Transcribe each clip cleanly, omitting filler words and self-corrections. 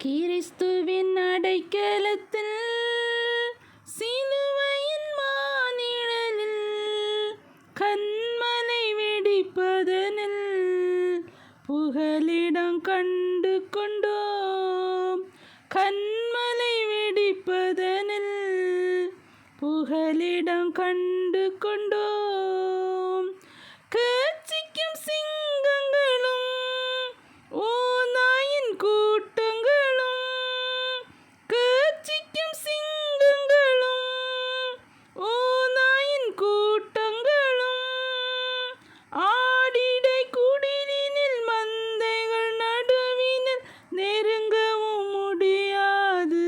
கிறிஸ்துவின் அடைக்கலத்தில் சிலுவையின் மானிழலில் கண்மலை வெடிப்பதனில் புகலிடம் கண்டு கொண்டோம். கண்மலை வெடிப்பதனில் புகலிடம் கண்டு கொண்டோம். கர்ச்சிக்கும் சிங்கங்களும் ஓநாயின் கூட்டங்களும், கர்ச்சிக்கும் சிங்கங்களும் ஓநாயின் கூட்டங்களும், ஆடிடை குடிலினில் மந்தைகள் நடுவினில் நெருங்கவும் முடியாது.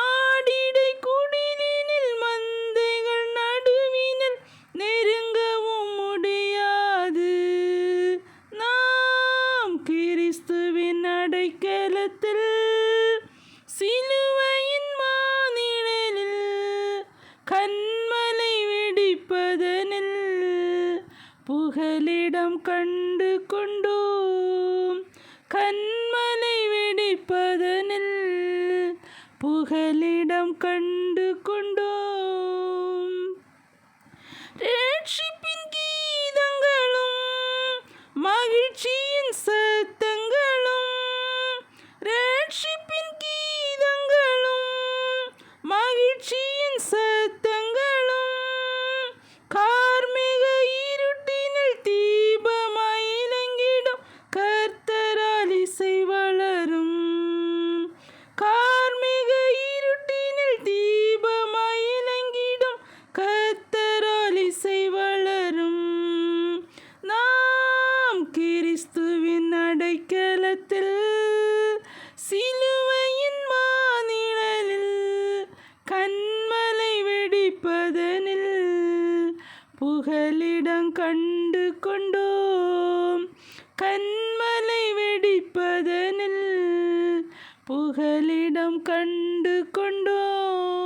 ஆடிடை குடிலினில் மந்தைகள் நடுவினில் நெருங்கவும் முடியாது. நாம் கிறிஸ்துவின் அடைக்கலத்தில் சிலுவையின் மானிழலில் கண்மலை வெடிப்பதனில் புகலிடம் கண்டு கொண்டோம். கண்மலை வெடிப்பதனில் புகலிடம் கண்டு கொண்டோம். ரட்சிப்பின் கீதங்களும் மகிழ்ச்சியின் சத்தங்களும், ரட்சிப்பின் கீதங்களும் மகிழ்ச்சியின் சத்தங்களும், கார்மிக இருட்டினில் தீபமாய் இலங்கிடும் கர்த்தரால் இசை வளரும். கார்மிக இருட்டினில் தீபமாய் இலங்கிடும் கர்த்தரால் இசை வளரும். நாம் கிறிஸ்துவின் அடைக்கலத்தில் சிலுவையின் மானிழலில் கண்மலை வெடிப்பதனில் புகலிடம் கண்டு கொண்டோம். கண்மலை வெடிப்பதனில் புகலிடம் கண்டு கொண்டோம்.